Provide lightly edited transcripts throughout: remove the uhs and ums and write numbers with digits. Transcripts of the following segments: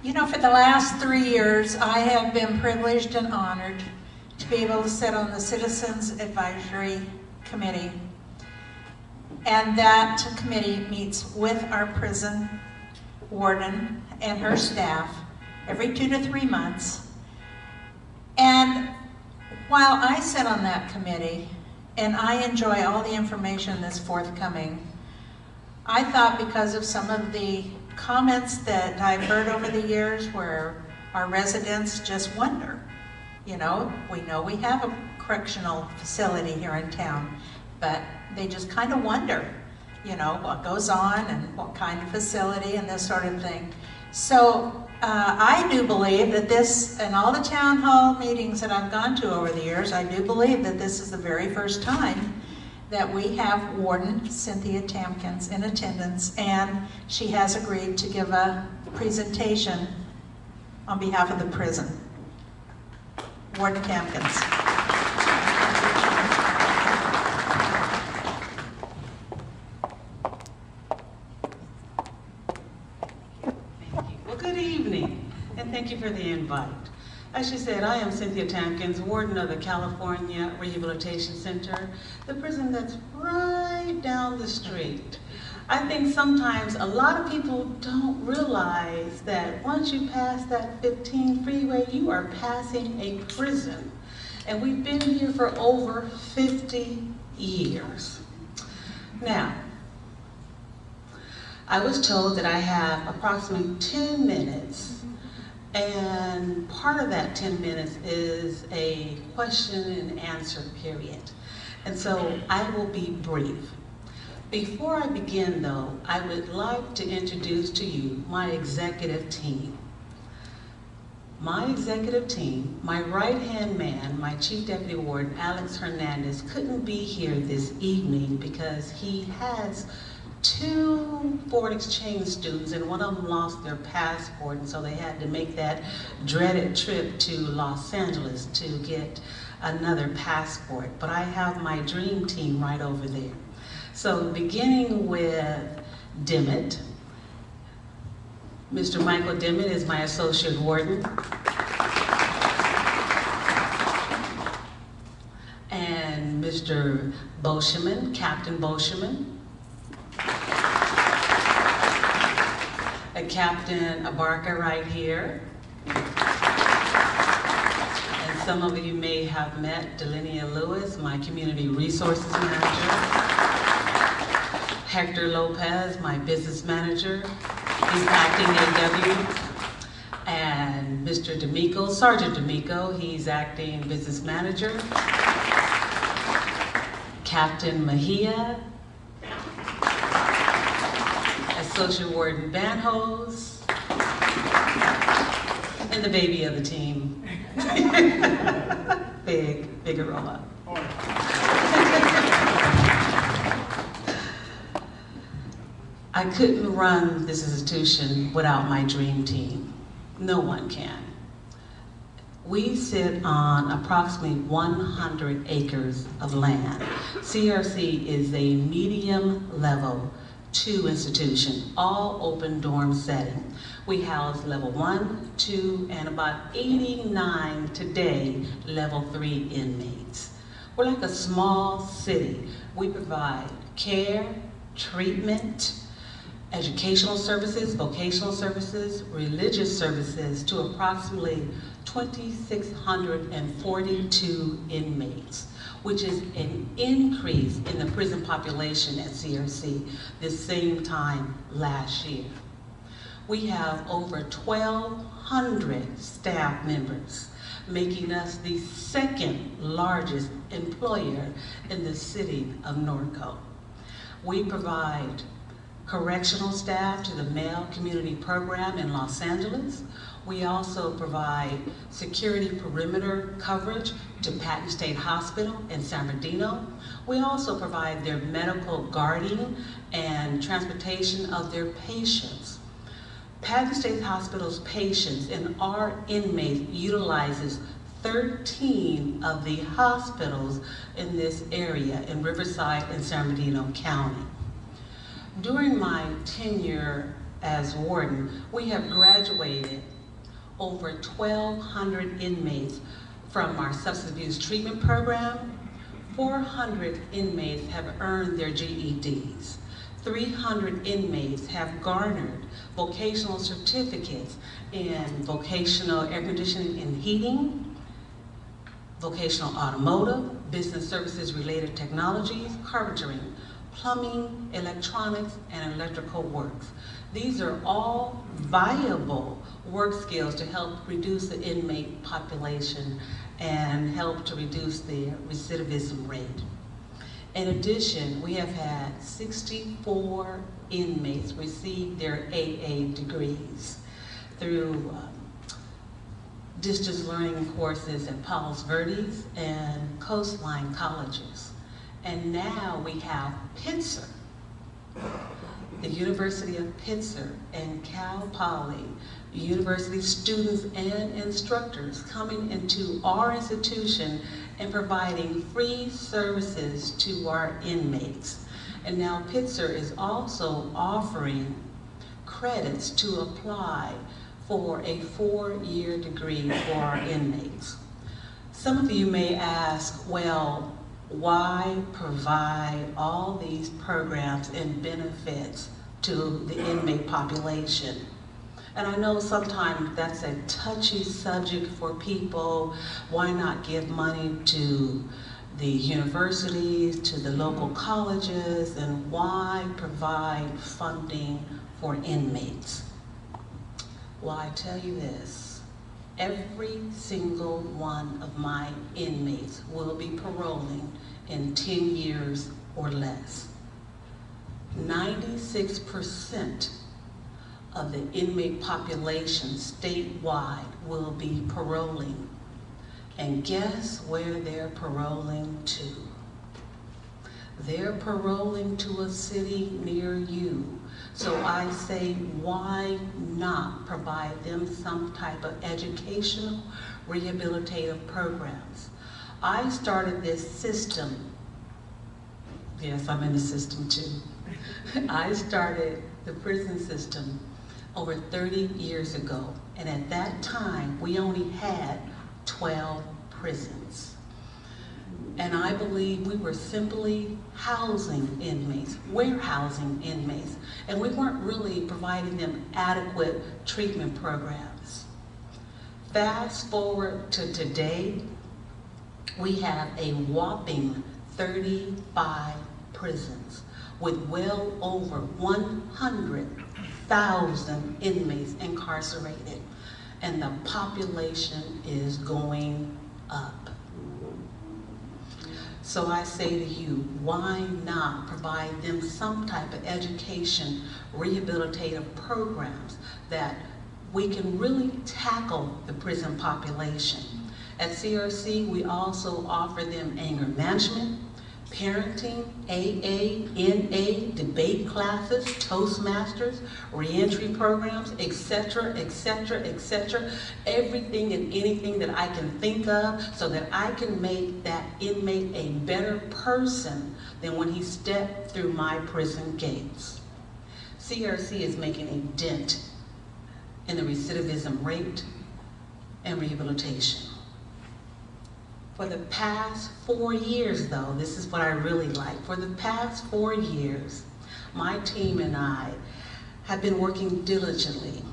You know, for the last 3 years, I have been privileged and honored to be able to sit on the Citizens Advisory Committee. And that committee meets with our prison warden and her staff every 2 to 3 months. And while I sit on that committee and I enjoy all the information that's forthcoming, I thought because of some of the comments that I've heard over the years where our residents just wonder, you know we have a correctional facility here in town, but they just kind of wonder, you know, what goes on and what kind of facility and this sort of thing. So I do believe that this, and all the town hall meetings that I've gone to over the years, I do believe that this is the very first time that we have Warden Cynthia Tampkins in attendance, and she has agreed to give a presentation on behalf of the prison. Warden Tampkins. Well, good evening, and thank you for the invite. As she said, I am Cynthia Tampkins, Warden of the California Rehabilitation Center, the prison that's right down the street. I think sometimes a lot of people don't realize that once you pass that 15 freeway, you are passing a prison. And we've been here for over 50 years. Now, I was told that I have approximately 10 minutes. And part of that 10 minutes is a question and answer period. And so I will be brief. Before I begin though, I would like to introduce to you my executive team. My executive team, my right-hand man, my Chief Deputy Warden, Alex Hernandez, couldn't be here this evening because he has 2 foreign exchange students, and one of them lost their passport, and so they had to make that dreaded trip to Los Angeles to get another passport. But I have my dream team right over there. So beginning with Dimmitt, Mr. Michael Dimmitt is my associate warden. And Mr. Bosheman, Captain Bosheman. Captain Abarca right here. And some of you may have met Delinia Lewis, my Community Resources Manager. Hector Lopez, my Business Manager. He's acting AW. And Mr. D'Amico, Sergeant D'Amico, he's acting Business Manager. Captain Mejia. Associate Warden Banhos, and the baby of the team, Figueroa. I couldn't run this institution without my dream team. No one can. We sit on approximately 100 acres of land. CRC is a medium level 2 institution, all open dorm setting. We house level 1, 2, and about 89 today level 3 inmates. We're like a small city. We provide care, treatment, educational services, vocational services, religious services to approximately 2,642 inmates, which is an increase in the prison population at CRC this same time last year. We have over 1,200 staff members, making us the 2nd largest employer in the city of Norco. We provide correctional staff to the male community program in Los Angeles. We also provide security perimeter coverage to Patton State Hospital in San Bernardino. We also provide their medical guarding and transportation of their patients. Patton State Hospital's patients and our inmates utilizes 13 of the hospitals in this area in Riverside and San Bernardino County. During my tenure as warden, we have graduated over 1,200 inmates from our substance abuse treatment program. 400 inmates have earned their GEDs. 300 inmates have garnered vocational certificates in vocational air conditioning and heating, vocational automotive, business services related technologies, carpentering, plumbing, electronics, and electrical works. These are all viable work skills to help reduce the inmate population and help to reduce the recidivism rate. In addition, we have had 64 inmates receive their AA degrees through distance learning courses at Palos Verdes and Coastline colleges. And now we have Pitzer, the University of Pitzer and Cal Poly University students and instructors coming into our institution and providing free services to our inmates. And now Pitzer is also offering credits to apply for a 4-year degree for our inmates. Some of you may ask, well, why provide all these programs and benefits to the inmate population? And I know sometimes that's a touchy subject for people. Why not give money to the universities, to the local colleges, and why provide funding for inmates? Well, I tell you this, every single one of my inmates will be paroling in 10 years or less. 96% of the inmate population statewide will be paroling. And guess where they're paroling to? They're paroling to a city near you. So I say, why not provide them some type of educational, rehabilitative programs? I started this system. Yes, I'm in the system too. I started the prison system over 30 years ago. And at that time, we only had 12 prisons. And I believe we were simply housing inmates, warehousing inmates, and we weren't really providing them adequate treatment programs. Fast forward to today, we have a whopping 35 prisons with well over 100,000 inmates incarcerated, and the population is going up. So I say to you, why not provide them some type of education, rehabilitative programs that we can really tackle the prison population. At CRC, we also offer them anger management, parenting, AA, NA, debate classes, Toastmasters, reentry programs, etc., etc., etc. Everything and anything that I can think of so that I can make that inmate a better person than when he stepped through my prison gates. CRC is making a dent in the recidivism rate and rehabilitation. For the past 4 years, though, this is what I really like. For the past 4 years, my team and I have been working diligently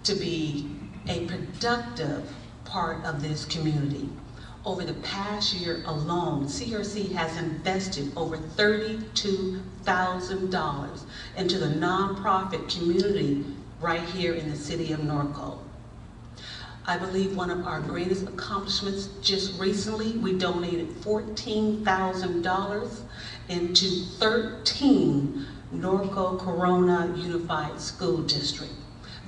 to be a productive part of this community. Over the past year alone, CRC has invested over $32,000 into the nonprofit community right here in the city of Norco. I believe one of our greatest accomplishments just recently, we donated $14,000 into 13 Norco Corona Unified School District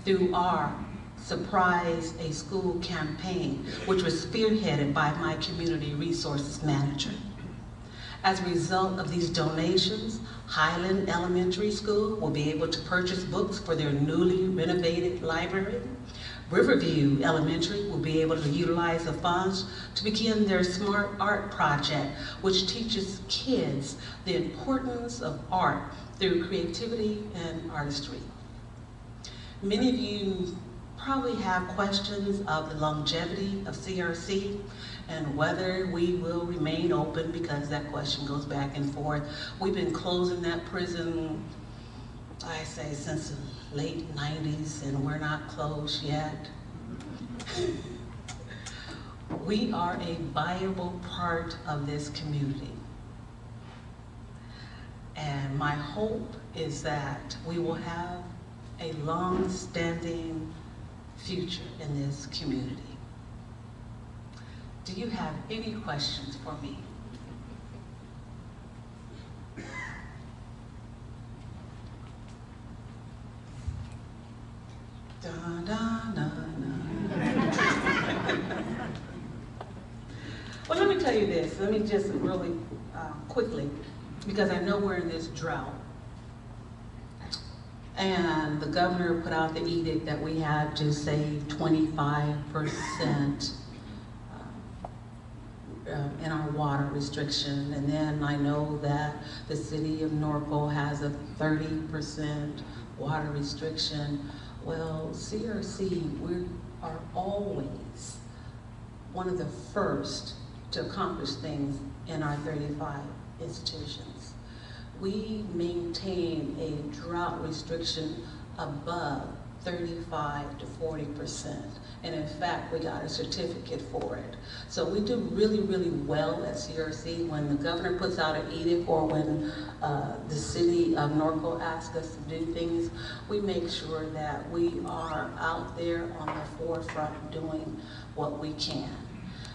through our Surprise a School campaign, which was spearheaded by my community resources manager. As a result of these donations, Highland Elementary School will be able to purchase books for their newly renovated library. Riverview Elementary will be able to utilize the funds to begin their Smart Art project, which teaches kids the importance of art through creativity and artistry. Many of you probably have questions of the longevity of CRC and whether we will remain open, because that question goes back and forth. We've been closing that prison, I say, since the late 90s, and we're not closed yet. We are a viable part of this community. And my hope is that we will have a long-standing future in this community. Do you have any questions for me? Da, da, da, da. Well, let me tell you this. Let me just really quickly, because I know we're in this drought. And the governor put out the edict that we had to save 25% in our water restriction. And then I know that the city of Norco has a 30% water restriction. Well, CRC, we are always one of the first to accomplish things in our 35 institutions. We maintain a drought restriction above 35 to 40%. And in fact, we got a certificate for it. So we do really, really well at CRC. When the governor puts out an edict or when the city of Norco asks us to do things, we make sure that we are out there on the forefront doing what we can.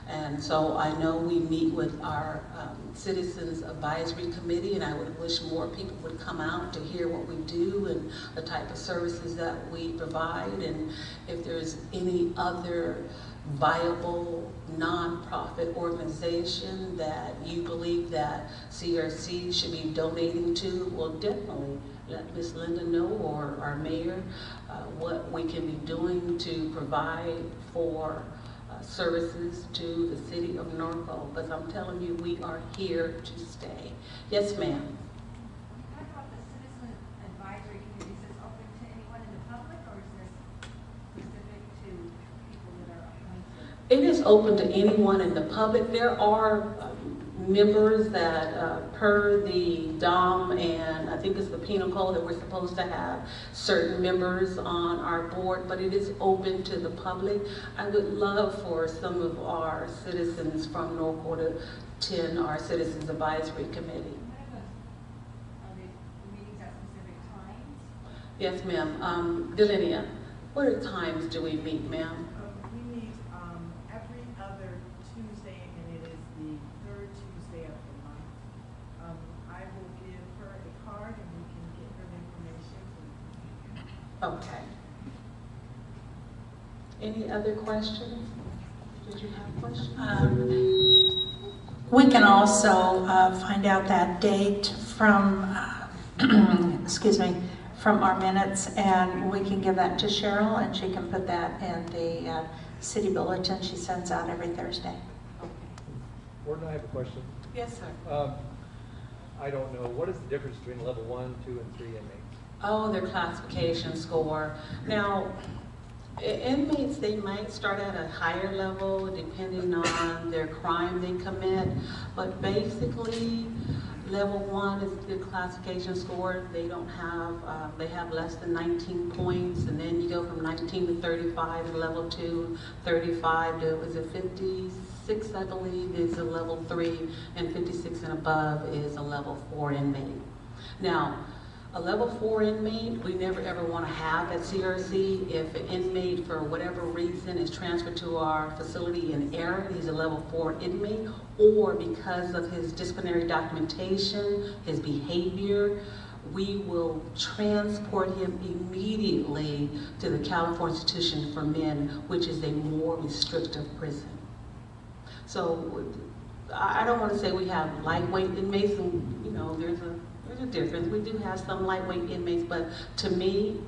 And so I know we meet with our Citizens Advisory Committee, and I would wish more people would come out to hear what we do and the type of services that we provide, and if there's any other viable nonprofit organization that you believe that CRC should be donating to, well, definitely let Ms. Linda know, or our mayor, what we can be doing to provide for services to the city of Norco, because I'm telling you, we are here to stay. Yes, ma'am. What about the Citizen Advisory Committee? Is this open to anyone in the public, or is this specific to people that are appointed? It is open to anyone in the public. There are members that, per the DOM and I think it's the penal code, that we're supposed to have certain members on our board, but it is open to the public. I would love for some of our citizens from Norco to attend our Citizens Advisory Committee. Are they meetings at specific times? Yes, ma'am. Delinia, what times do we meet, ma'am? We meet every other Tuesday, and it is the third Tuesday of the month. I will give her a card, and we can get her the information. Okay. Any other questions? Did you have questions? We can also find out that date from, excuse me, from our minutes, and we can give that to Cheryl, and she can put that in the city bulletin she sends out every Thursday. Okay. Warden, I have a question. Yes, sir. I don't know, what is the difference between level 1, 2, and 3 inmates? Oh, their classification score. Now, inmates, they might start at a higher level depending on their crime they commit, but basically, level 1 is the classification score. They don't have, they have less than 19 points, and then you go from 19 to 35 is level 2, 35 to, is it 56, I believe, is a level 3, and 56 and above is a level 4 inmate. Now, a level 4 inmate, we never ever want to have at CRC. If an inmate, for whatever reason, is transferred to our facility in error, he's a level 4 inmate, or because of his disciplinary documentation, his behavior, we will transport him immediately to the California Institution for Men, which is a more restrictive prison. So I don't want to say we have lightweight inmates, and you know, there's a difference. We do have some lightweight inmates, but to me,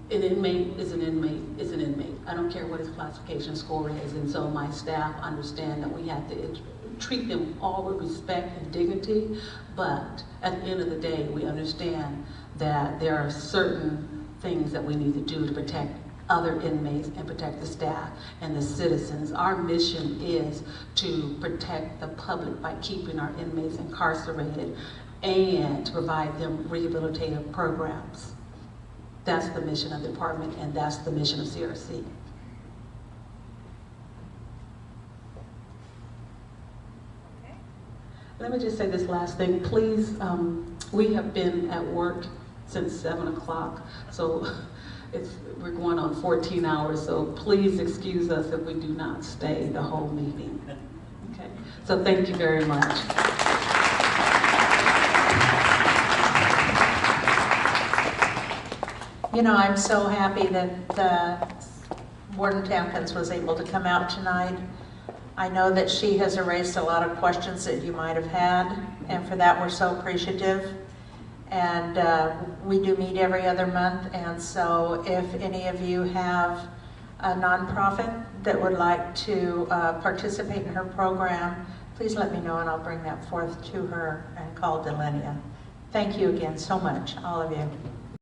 an inmate is an inmate is an inmate. I don't care what his classification score is, and so my staff understand that we have to treat them all with respect and dignity, but at the end of the day, we understand that there are certain things that we need to do to protect other inmates and protect the staff and the citizens. Our mission is to protect the public by keeping our inmates incarcerated and to provide them rehabilitative programs. That's the mission of the department, and that's the mission of CRC. Okay. Let me just say this last thing. Please, we have been at work since 7 o'clock, so we're going on 14 hours, so please excuse us if we do not stay the whole meeting. Okay, so thank you very much. You know, I'm so happy that Warden Tampkins was able to come out tonight. I know that she has erased a lot of questions that you might have had, and for that we're so appreciative. And we do meet every other month, and so if any of you have a nonprofit that would like to participate in her program, please let me know and I'll bring that forth to her and call Delenia. Thank you again so much, all of you.